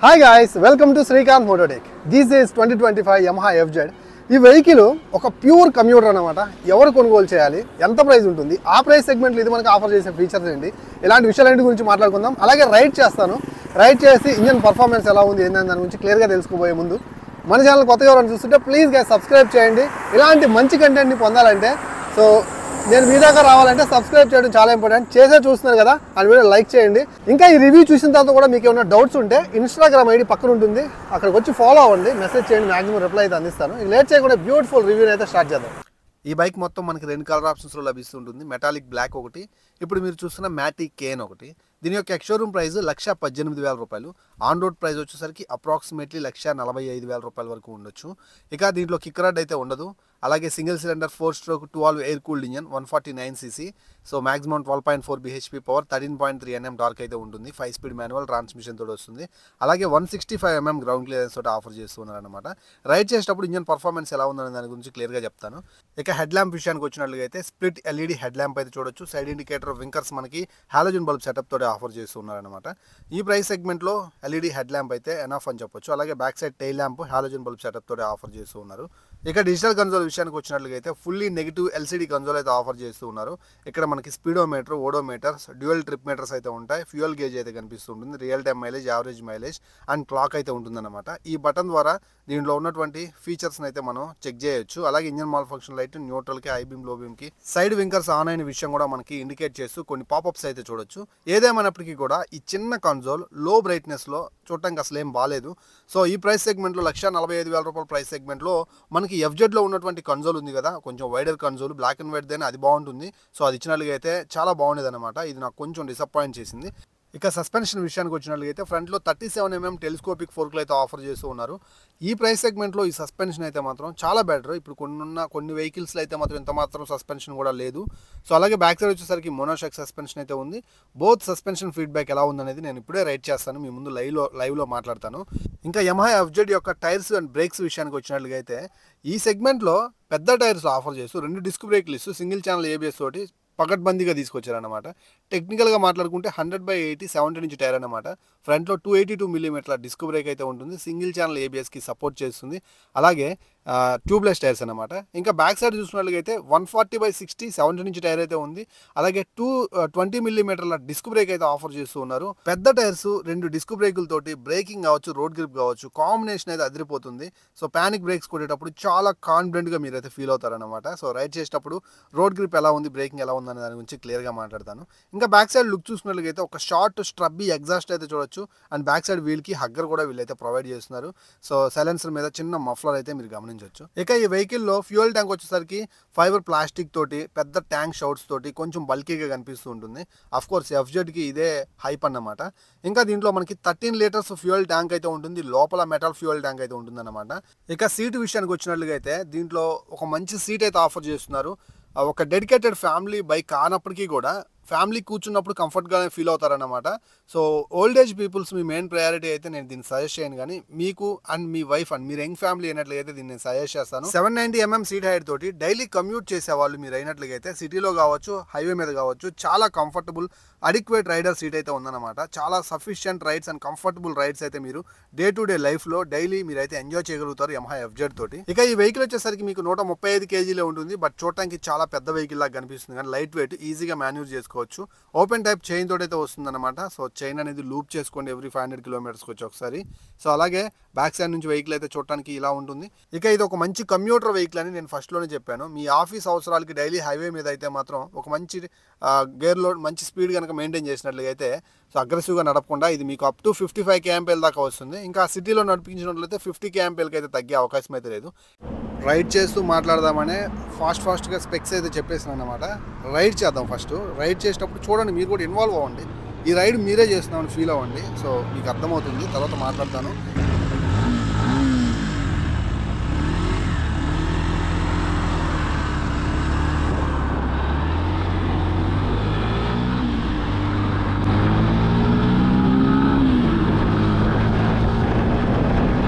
Hi guys, welcome to Srikanth Mototech. This is 2025 Yamaha FZ. ఈ vehicle ఒక pure commuter అన్నమాట. ఎవరు కొనుగోలు చేయాలి, ఎంత ప్రైస్ ఉంటుంది, ఆ ప్రైస్ సెగ్మెంట్లో ఇది మనకు ఆఫర్ చేసే ఫీచర్స్ ఏంటి, ఇలాంటి విషయాలన్నిటి గురించి మాట్లాడుకుందాం. అలాగే రైడ్ చేస్తాను, రైడ్ చేసి ఇంజన్ పర్ఫార్మెన్స్ ఎలా ఉంది ఏంటని దాని గురించి క్లియర్గా తెలుసుకోబోయే ముందు మన ఛానల్ కొత్తగా ఎవరైనా చూస్తుంటే ప్లీజ్ గా సబ్స్క్రైబ్ చేయండి. ఇలాంటి మంచి కంటెంట్ని పొందాలంటే సో నేను మీ దాకా రావాలంటే సబ్స్క్రైబ్ చేయడం చాలా ఇంపార్టెంట్. చూస్తున్నారు కదా, ఆ వీడియో లైక్ చేయండి. ఇంకా ఈ రివ్యూ చూసిన తర్వాత కూడా మీకు ఏమైనా డౌట్స్ ఉంటే ఇన్స్టాగ్రామ్ ఐడి పక్కన ఉంటుంది, అక్కడికి వచ్చి ఫాలో అవ్వండి, మెసేజ్ చేయండి, మాక్సిమం రిప్లై అయితే అందిస్తాను. లేట్ చేయకుండా బ్యూటిఫుల్ రివ్యూని అయితే స్టార్ట్ చేద్దాం. ఈ బైక్ మొత్తం మనకి రెండు కలర్ ఆప్షన్స్లో లభిస్తుంటుంది. మెటాలిక్ బ్లాక్ ఒకటి, ఇప్పుడు మీరు చూస్తున్న మ్యాటిక్ కేన్ ఒకటి. దీని యొక్క ఎక్స్షోరూమ్ ప్రైస్ 1,18,000 రూపాయలు. ఆన్ రోడ్ ప్రైస్ వచ్చేసరికి అప్రాక్సిమేట్లీ 1,45,000 రూపాయల వరకు ఉండొచ్చు. ఇక దీంట్లో కిక్ రాడ్ అయితే ఉండదు. అలాగే single cylinder 4-stroke 12 air cooled engine 149cc. So maximum 12.4 bhp power, 13.3 Nm torque అయితే ఉంటుంది. 5-speed మాన్యువల్ ట్రాన్స్మిషన్ తోటి వస్తుంది. అలాగే 165 mm గ్రౌండ్ క్లియరెన్స్ తోటి ఆఫర్ చేస్తున్నారు అనమాట. రైడ్ చేసేటప్పుడు ఇంజన్ పర్ఫార్మెన్స్ ఎలా ఉందనే దాని గురించి క్లియర్గా చెప్తాను. ఇక హెడ్ ల్యాంప్ విషయానికి వచ్చినట్లుగా అయితే స్ప్లిట్ LED హెడ్ ల్యాంప్ అయితే చూడొచ్చు. సైడ్ ఇండికేటర్, వింకర్స్ మనకి హాలోజన్ బల్బ్ సెటప్ తోటి ఆఫర్ చేస్తున్నారనమాట. ఈ ప్రైస్ సెగ్మెంట్లో LED హెడ్ ల్యాంప్ అయితే ఎనఫ్ అని చెప్పొచ్చు. అలాగే back side tail lamp halogen bulb setup తోటి ఆఫర్ చేస్తున్నారు. ఇక డిజిటల్ కన్సోల్ విషయానికి వచ్చినట్లుగా అయితే ఫుల్లీ నెగిటివ్ LCD కన్సోల్ అయితే ఆఫర్ చేస్తూ ఉన్నారు. ఇక్కడ మనకి స్పీడోమీటర్, ఓడోమీటర్స్, డ్యూయల్ ట్రిప్ మీటర్స్ అయితే ఉంటాయి. ఫ్యూయల్ గేజ్ అయితే కనిపిస్తుంటుంది. Real time mileage, average mileage and clock అయితే ఉంటుందన్నమాట. ఈ బటన్ ద్వారా దీంట్లో ఉన్నటువంటి ఫీచర్స్ని అయితే మనం చెక్ చేయొచ్చు. అలాగే ఇంజన్ మాల్ ఫంక్షన్ లైట్, న్యూట్రల్కి, హై బీమ్, లో బీమ్కి, సైడ్ వింకర్స్ ఆన్ అయిన విషయం కూడా మనకి ఇండికేట్ చేస్తూ కొన్ని పాపప్స్ అయితే చూడొచ్చు. ఏదేమైనప్పటికీ కూడా ఈ చిన్న కన్సోల్ లో బ్రైట్నెస్లో చూడటానికి అసలు ఏం బాగాలేదు. సో ఈ ప్రైస్ సెగ్మెంట్లో 1,45,000 రూపాయల ప్రైస్ సెగ్మెంట్లో మనకి FZలో ఉన్నటువంటి కన్సోల్ ఉంది కదా, కొంచెం wider console, black and white దేని అది బాగుంటుంది. సో అది ఇచ్చినట్లుగా అయితే చాలా బాగుండేది అనమాట. ఇది నాకు కొంచెం డిసప్పాయింట్ చేసింది. ఇక సస్పెన్షన్ విషయానికి వచ్చినట్లయితే ఫ్రంట్లో 37 mm టెలిస్కోపిక్ ఫోర్క్లు అయితే ఆఫర్ చేస్తూ ఉన్నారు. ఈ ప్రైస్ సెగ్మెంట్లో ఈ సస్పెన్షన్ అయితే మాత్రం చాలా బెటర్. ఇప్పుడు కొన్ని వెహికల్స్లో అయితే మాత్రం ఇంత మాత్రం సస్పెన్షన్ కూడా లేదు. సో అలాగే బ్యాక్ సైడ్ వచ్చేసరికి మోనోషాక్ సస్పెన్షన్ అయితే ఉంది. బోత్ సస్పెన్షన్ ఫీడ్బ్యాక్ ఎలా ఉందనేది నేను ఇప్పుడే రైడ్ చేస్తాను, మీ ముందు లైవ్లో మాట్లాడతాను. ఇంకా యమహా FZ యొక్క టైర్స్ అండ్ బ్రేక్స్ విషయానికి వచ్చినట్లుగా అయితే ఈ సెగ్మెంట్లో పెద్ద టైర్స్ ఆఫర్ చేస్తూ 2 డిస్క్ బ్రేక్లు ఇస్తూ సింగిల్ ఛానల్ ABS తోటి పకడ్బందీగా తీసుకొచ్చారనమాట. టెక్నికల్గా మాట్లాడుకుంటే 100/80 70" టైర్ అనమాట. ఫ్రంట్లో 282 mm డిస్క్ బ్రేక్ అయితే ఉంటుంది. సింగిల్ ఛానల్ ABSకి సపోర్ట్ చేస్తుంది. అలాగే ట్యూబ్లెస్ టైర్స్ అనమాట. ఇంకా బ్యాక్ సైడ్ చూసినట్లయితే 140/60 70" టైర్ అయితే ఉంది. అలాగే 220 mm డిస్క్ బ్రేక్ అయితే ఆఫర్ చేస్తూ ఉన్నారు. పెద్ద టైర్స్, 2 డిస్క్ బ్రేకులతోటి బ్రేకింగ్ కావచ్చు, రోడ్ గ్రిప్ కావచ్చు, కాంబినేషన్ అయితే అదిరిపోతుంది. సో పానిక్ బ్రేక్స్ కొట్టేటప్పుడు చాలా కాన్ఫిడెంట్గా మీరైతే ఫీల్ అవుతారనమాట. సో రైడ్ చేసేటప్పుడు రోడ్ గ్రిప్ ఎలా ఉంది, బ్రేకింగ్ ఎలా ఉందనే దాని గురించి క్లియర్గా మాట్లాడతాను. ఇంకా బ్యాక్ సైడ్ లుక్ చూసినట్లయితే ఒక షార్ట్ స్ట్రబ్బీ ఎగ్జాస్ట్ అయితే చూడొచ్చు. అండ్ బ్యాక్ సైడ్ వీల్కి హగ్గర్ కూడా వీళ్ళైతే ప్రొవైడ్ చేస్తున్నారు. సో సైలెన్సర్ మీద చిన్న మఫ్లర్ అయితే మీరు గమనించవచ్చు. ఇక ఈ వెహికల్లో ఫ్యూయల్ ట్యాంక్ వచ్చేసరికి ఫైబర్ ప్లాస్టిక్ తోటి, పెద్ద ట్యాంక్ షౌట్స్ తోటి కొంచెం బల్కీగా కనిపిస్తూ ఉంటుంది. అఫ్ కోర్స్ FZకి ఇదే హైప్ అన్నమాట. ఇంకా దీంట్లో మనకి 13 లీటర్స్ ఫ్యూయల్ ట్యాంక్ అయితే ఉంటుంది. లోపల మెటల్ ఫ్యూయల్ ట్యాంక్ అయితే ఉంటుంది అనమాట. ఇక సీట్ విషయానికి వచ్చినట్లుగా అయితే దీంట్లో ఒక మంచి సీట్ అయితే ఆఫర్ చేస్తున్నారు. ఒక డెడికేటెడ్ ఫ్యామిలీ బైక్ కానప్పటికీ కూడా ఫ్యామిలీ కూర్చున్నప్పుడు కంఫర్ట్గానే ఫీల్ అవుతారన్నమాట. సో ఓల్డ్ ఏజ్ పీపుల్స్ మీ మెయిన్ ప్రయారిటీ అయితే నేను దీన్ని సజెస్ట్ చేయను, కానీ మీకు అండ్ మీ వైఫ్ అండ్ మీరు యంగ్ ఫ్యామిలీ అయినట్లయితే దీన్ని నేను సజెస్ట్ చేస్తాను. 790 mm సీట్ హైట్ తోటి డైలీ కమ్యూట్ చేసే వాళ్ళు మీరు అయినట్లయితే సిటీలో కావచ్చు, హైవే మీద కావచ్చు, చాలా కంఫర్టబుల్ అడిక్వేట్ రైడర్ సీట్ అయితే ఉందన్నమాట. చాలా sufficient rides and comfortable rides అయితే మీరు డే టు డే లైఫ్లో డైలీ మీరైతే ఎంజాయ్ చేయగలుగుతారు యమహా FZ తోటి. ఇక ఈ వెహికల్ వచ్చేసరికి మీకు 135 kgలే ఉంటుంది. బట్ చూడటానికి చాలా పెద్ద వెహికల్ లాగా కనిపిస్తుంది, కానీ లైట్ వెయిట్, ఈజీగా మాన్యూర్ చేసుకోవచ్చు. ఓపెన్ టైప్ చైన్ తోటి అయితే వస్తుందన్నమాట. సో చైన్ అనేది లూప్ చేసుకోండి ఎవ్రీ 500 kilometers వచ్చి ఒకసారి. సో అలాగే బ్యాక్ సైడ్ నుంచి వెహికల్ అయితే చూడటానికి ఇలా ఉంటుంది. ఇక ఇది ఒక మంచి కమ్యూటర్ వెహికల్ అని నేను ఫస్ట్లోనే చెప్పాను. మీ ఆఫీస్ అవసరాలకి డైలీ హైవే మీద అయితే మాత్రం ఒక మంచి గేర్లో మంచి స్పీడ్ కనుక మెయింటైన్ చేసినట్లయితే, సో అగ్రెసివ్గా నడపకుండా ఇది మీకు అప్ టు 55 kmph దాకా వస్తుంది. ఇంకా సిటీలో నడిపించినట్లయితే 50 kmph అయితే తగ్గే అవకాశం అయితే లేదు. రైడ్ చేస్తూ మాట్లాడదామనే ఫాస్ట్గా స్పెక్స్ అయితే చెప్పేసాను అనమాట. రైడ్ చేద్దాం. ఫస్ట్ రైడ్ చేసేటప్పుడు చూడండి, మీరు కూడా ఇన్వాల్వ్ అవ్వండి. ఈ రైడ్ మీరే చేస్తున్నామని ఫీల్ అవ్వండి. సో మీకు అర్థమవుతుంది, తర్వాత మాట్లాడతాను.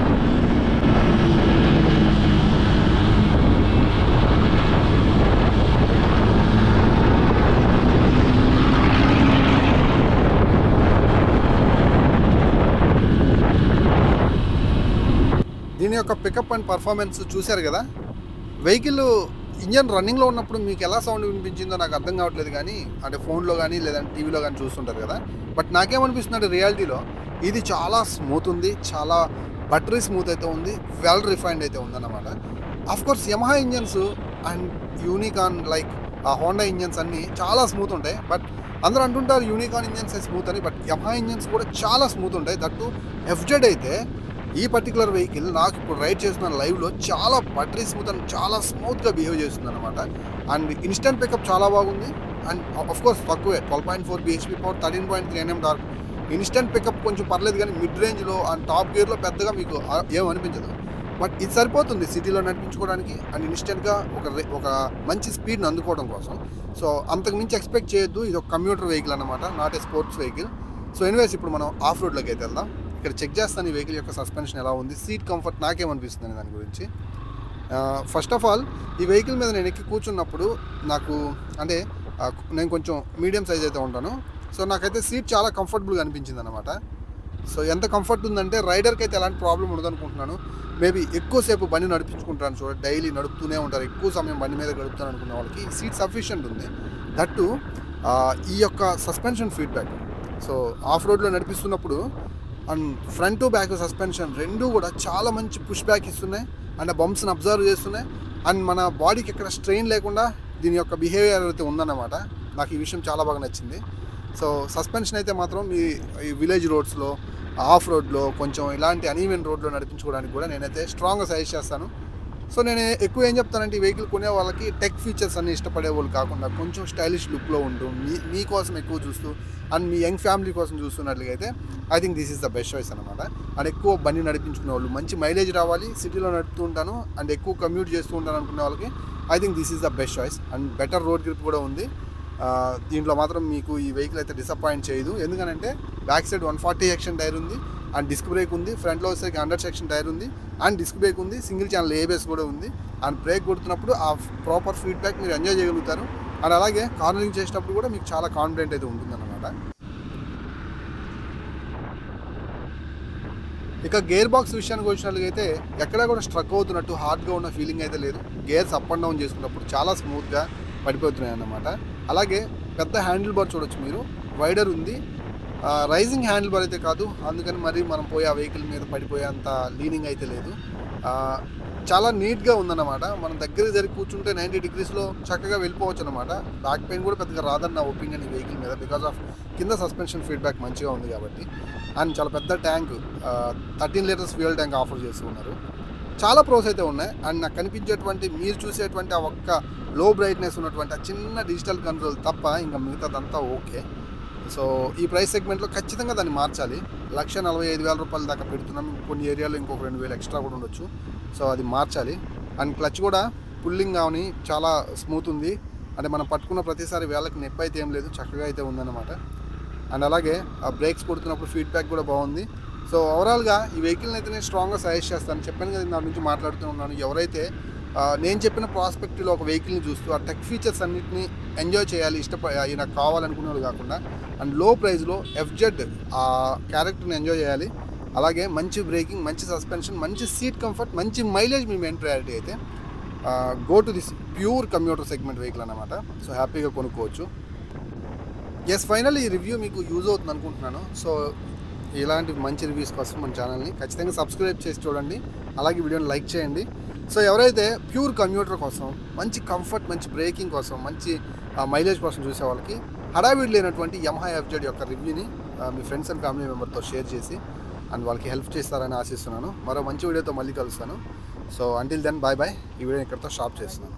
దీని యొక్క పికప్ అండ్ పర్ఫార్మెన్స్ చూశారు కదా. వెహికల్ ఇంజన్ రన్నింగ్లో ఉన్నప్పుడు మీకు ఎలా సౌండ్ వినిపించిందో నాకు అర్థం కావట్లేదు, కానీ అంటే ఫోన్లో కానీ లేదంటే టీవీలో కానీ చూస్తుంటారు కదా. బట్ నాకేమనిపిస్తుంది రియాలిటీలో ఇది చాలా స్మూత్ ఉంది, చాలా బటరీ స్మూత్ అయితే ఉంది, వెల్ రిఫైన్డ్ అయితే ఉందన్నమాట. Of course Yamaha engines and unicorn like Honda engines అన్నీ చాలా స్మూత్ ఉంటాయి. బట్ అందరూ అంటుంటారు యూనికాన్ ఇంజన్స్ స్మూత్ అని, బట్ యమహా ఇంజన్స్ కూడా చాలా స్మూత్ ఉంటాయి. దట్టు ఎఫ్జెడ్ అయితే ఈ పర్టికులర్ వెహికల్ నాకు ఇప్పుడు రైడ్ చేస్తున్నాను లైవ్లో చాలా బటరీ స్మూత్ అండ్ చాలా స్మూత్గా బిహేవ్ చేస్తుంది అనమాట. అండ్ ఇన్స్టెంట్ పికప్ చాలా బాగుంది. అండ్ ఆఫ్కోర్స్ తక్కువే 12.4 bhp power, 13.3 Nm torque. Instant pickup కొంచెం పర్లేదు, కానీ మిడ్ రేంజ్లో అండ్ టాప్ గేర్లో పెద్దగా మీకు ఏమనిపించదు. బట్ ఇది సరిపోతుంది సిటీలో నడిపించుకోవడానికి అండ్ ఇన్స్టెంట్గా ఒక మంచి స్పీడ్ని అందుకోవడం కోసం. సో అంతకు మించి ఎక్స్పెక్ట్ చేయొద్దు. ఇది ఒక కమ్యూటర్ వెహికల్ అనమాట, not a sports vehicle. So anyways ఇప్పుడు మనం ఆఫ్ రోడ్లోకి అయితే వెళ్దాం. ఇక్కడ చెక్ చేస్తాను ఈ వెహికల్ యొక్క సస్పెన్షన్ ఎలా ఉంది, సీట్ కంఫర్ట్ నాకేమనిపిస్తుంది దాని గురించి. ఫస్ట్ ఆఫ్ ఆల్ ఈ వెహికల్ మీద నేను ఎక్కి కూర్చున్నప్పుడు నాకు అంటే నేను కొంచెం మీడియం సైజ్ అయితే ఉంటాను. సో నాకైతే సీట్ చాలా కంఫర్టబుల్గా అనిపించింది అనమాట. సో ఎంత కంఫర్ట్ ఉందంటే రైడర్కి అయితే ఎలాంటి ప్రాబ్లం ఉండదు అనుకుంటున్నాను. మేబీ ఎక్కువసేపు బండి నడిపించుకుంటాను చూడండి, డైలీ నడుపుతూనే ఉంటారు, ఎక్కువ సమయం బండి మీద గడుపుతాను అనుకున్న వాళ్ళకి సీట్ సఫిషియెంట్ ఉంది. దట్టు ఈ యొక్క సస్పెన్షన్ ఫీడ్బ్యాక్. సో ఆఫ్ రోడ్లో నడిపిస్తున్నప్పుడు and front to back suspension రెండూ కూడా చాలా మంచి పుష్ బ్యాక్ ఇస్తున్నాయి అండ్ ఆ బంప్స్ని అబ్జర్వ్ చేస్తున్నాయి. అండ్ మన బాడీకి ఎక్కడ స్ట్రెయిన్ లేకుండా దీని యొక్క బిహేవియర్ అయితే ఉందన్నమాట. నాకు ఈ విషయం చాలా బాగా నచ్చింది. సో సస్పెన్షన్ అయితే మాత్రం ఈ విలేజ్ రోడ్స్లో, ఆఫ్ రోడ్లో, కొంచెం ఇలాంటి అనీవెన్ రోడ్లో నడిపించుకోవడానికి కూడా నేనైతే స్ట్రాంగ్గా సజెస్ట్ చేస్తాను. సో నేను ఎక్కువ ఏం చెప్తానంటే ఈ వెహికల్ కొనే వాళ్ళకి టెక్ ఫీచర్స్ అన్ని ఇష్టపడే వాళ్ళు కాకుండా కొంచెం స్టైలిష్ లుక్లో ఉంటూ మీకోసం ఎక్కువ చూస్తూ అండ్ మీ యంగ్ ఫ్యామిలీ కోసం చూస్తున్నట్లుగా అయితే I think this is the best choice అనమాట. అండ్ ఎక్కువ బండి నడిపించుకునే వాళ్ళు, మంచి మైలేజ్ రావాలి, సిటీలో నడుపుతూ ఉంటాను అండ్ ఎక్కువ కమ్యూట్ చేస్తూ ఉంటాను అనుకునే వాళ్ళకి I think this is the best choice. And better road grip కూడా ఉంది. దీంట్లో మాత్రం మీకు ఈ వెహికల్ అయితే డిసప్పాయింట్ చేయదు. ఎందుకంటే బ్యాక్ సైడ్ 140 సెక్షన్ టైర్ ఉంది అండ్ డిస్క్ బ్రేక్ ఉంది, ఫ్రంట్లో వచ్చేసరికి 100 సెక్షన్ టైర్ ఉంది అండ్ డిస్క్ బ్రేక్ ఉంది, సింగిల్ ఛానల్ ఏబిఎస్ కూడా ఉంది. అండ్ బ్రేక్ కొడుతున్నప్పుడు ఆ ప్రాపర్ ఫీడ్బ్యాక్ మీరు ఎంజాయ్ చేయగలుగుతారు. అండ్ అలాగే కార్నరింగ్ చేసేటప్పుడు కూడా మీకు చాలా కాన్ఫిడెంట్ అయితే ఉంటుందన్నమాట. ఇక గేర్ బాక్స్ విషయానికి వచ్చినట్లయితే ఎక్కడా కూడా స్ట్రక్ అవుతున్నట్టు హార్డ్గా ఉన్న ఫీలింగ్ అయితే లేదు. గేర్స్ అప్ అండ్ డౌన్ చేసుకున్నప్పుడు చాలా స్మూత్గా పడిపోతున్నాయి అన్నమాట. అలాగే పెద్ద హ్యాండిల్ బార్ చూడొచ్చు మీరు, వైడర్ ఉంది. రైజింగ్ హ్యాండిల్ బార్ అయితే కాదు, అందుకని మరి మనం పోయి ఆ వెహికల్ మీద పడిపోయేంత లీనింగ్ అయితే లేదు. చాలా నీట్గా ఉందన్నమాట. మనం దగ్గర జరిగి కూర్చుంటే 90 degreesలో చక్కగా వెళ్ళిపోవచ్చు అనమాట. బ్యాక్ పెయిన్ కూడా పెద్దగా రాదని నా ఒపీనియన్ ఈ వెహికల్ మీద, బికాస్ ఆఫ్ కింద సస్పెన్షన్ ఫీడ్బ్యాక్ మంచిగా ఉంది కాబట్టి. అండ్ చాలా పెద్ద tank, 13 litres fuel tank offer చేస్తూ ఉన్నారు. చాలా ప్రోస్ అయితే ఉన్నాయి. అండ్ నాకు కనిపించేటువంటి మీరు చూసేటువంటి ఆ ఒక్క లో బ్రైట్నెస్ ఉన్నటువంటి ఆ చిన్న డిజిటల్ కంట్రోల్ తప్ప ఇంకా మిగతాదంతా ఓకే. సో ఈ ప్రైస్ సెగ్మెంట్లో ఖచ్చితంగా దాన్ని మార్చాలి. 1,45,000 రూపాయల దాకా పెడుతున్నాం, కొన్ని ఏరియాలో ఇంకొక 2,000 ఎక్స్ట్రా కూడా ఉండొచ్చు. సో అది మార్చాలి. అండ్ క్లచ్ కూడా పుల్లింగ్ కానీ చాలా స్మూత్ ఉంది. అంటే మనం పట్టుకున్న ప్రతిసారి వేళ్ళకి నొప్పి అయితే ఏం లేదు, చక్కగా అయితే ఉందన్నమాట. అండ్ అలాగే ఆ బ్రేక్స్ కొడుతున్నప్పుడు ఫీడ్బ్యాక్ కూడా బాగుంది. సో ఓవరాల్గా ఈ వెహికల్ని అయితే నేను స్ట్రాంగ్గా సజెస్ట్ చేస్తాను. చెప్పాను కదా, దాని నుంచి మాట్లాడుతూ ఉన్నాను. ఎవరైతే నేను చెప్పిన ప్రాస్పెక్టివ్లో ఒక వెహికల్ని చూస్తూ ఆ టెక్ ఫీచర్స్ అన్నింటినీ ఎంజాయ్ చేయాలి, నాకు కావాలనుకునే వాళ్ళు కాకుండా అండ్ లో ప్రైస్లో ఎఫ్జెడ్ ఆ క్యారెక్టర్ని ఎంజాయ్ చేయాలి, అలాగే మంచి బ్రేకింగ్, మంచి సస్పెన్షన్, మంచి సీట్ కంఫర్ట్, మంచి మైలేజ్ మీ మెయిన్ ప్రయారిటీ అయితే go to this pure commuter segment vehicle అన్నమాట. సో హ్యాపీగా కొనుక్కోవచ్చు. ఎస్, ఫైనల్ ఈ రివ్యూ మీకు యూజ్ అవుతుంది అనుకుంటున్నాను. సో ఇలాంటి మంచి రివ్యూస్ కోసం మన ఛానల్ని ఖచ్చితంగా సబ్స్క్రైబ్ చేసి చూడండి, అలాగే వీడియోని లైక్ చేయండి. సో ఎవరైతే ప్యూర్ కమ్యూటర్ కోసం, మంచి కంఫర్ట్, మంచి బ్రేకింగ్ కోసం, మంచి మైలేజ్ కోసం చూసే వాళ్ళకి హడావిడి లేనటువంటి యమహా ఎఫ్జెడ్ యొక్క రివ్యూని మీ ఫ్రెండ్స్ అండ్ ఫ్యామిలీ మెంబర్తో షేర్ చేసి అండ్ వాళ్ళకి హెల్ప్ చేస్తారని ఆశిస్తున్నాను. మరో మంచి వీడియోతో మళ్ళీ కలుస్తాను. So until then bye bye. ఈ వీడియో ఇక్కడితో స్టాప్ చేస్తున్నాను.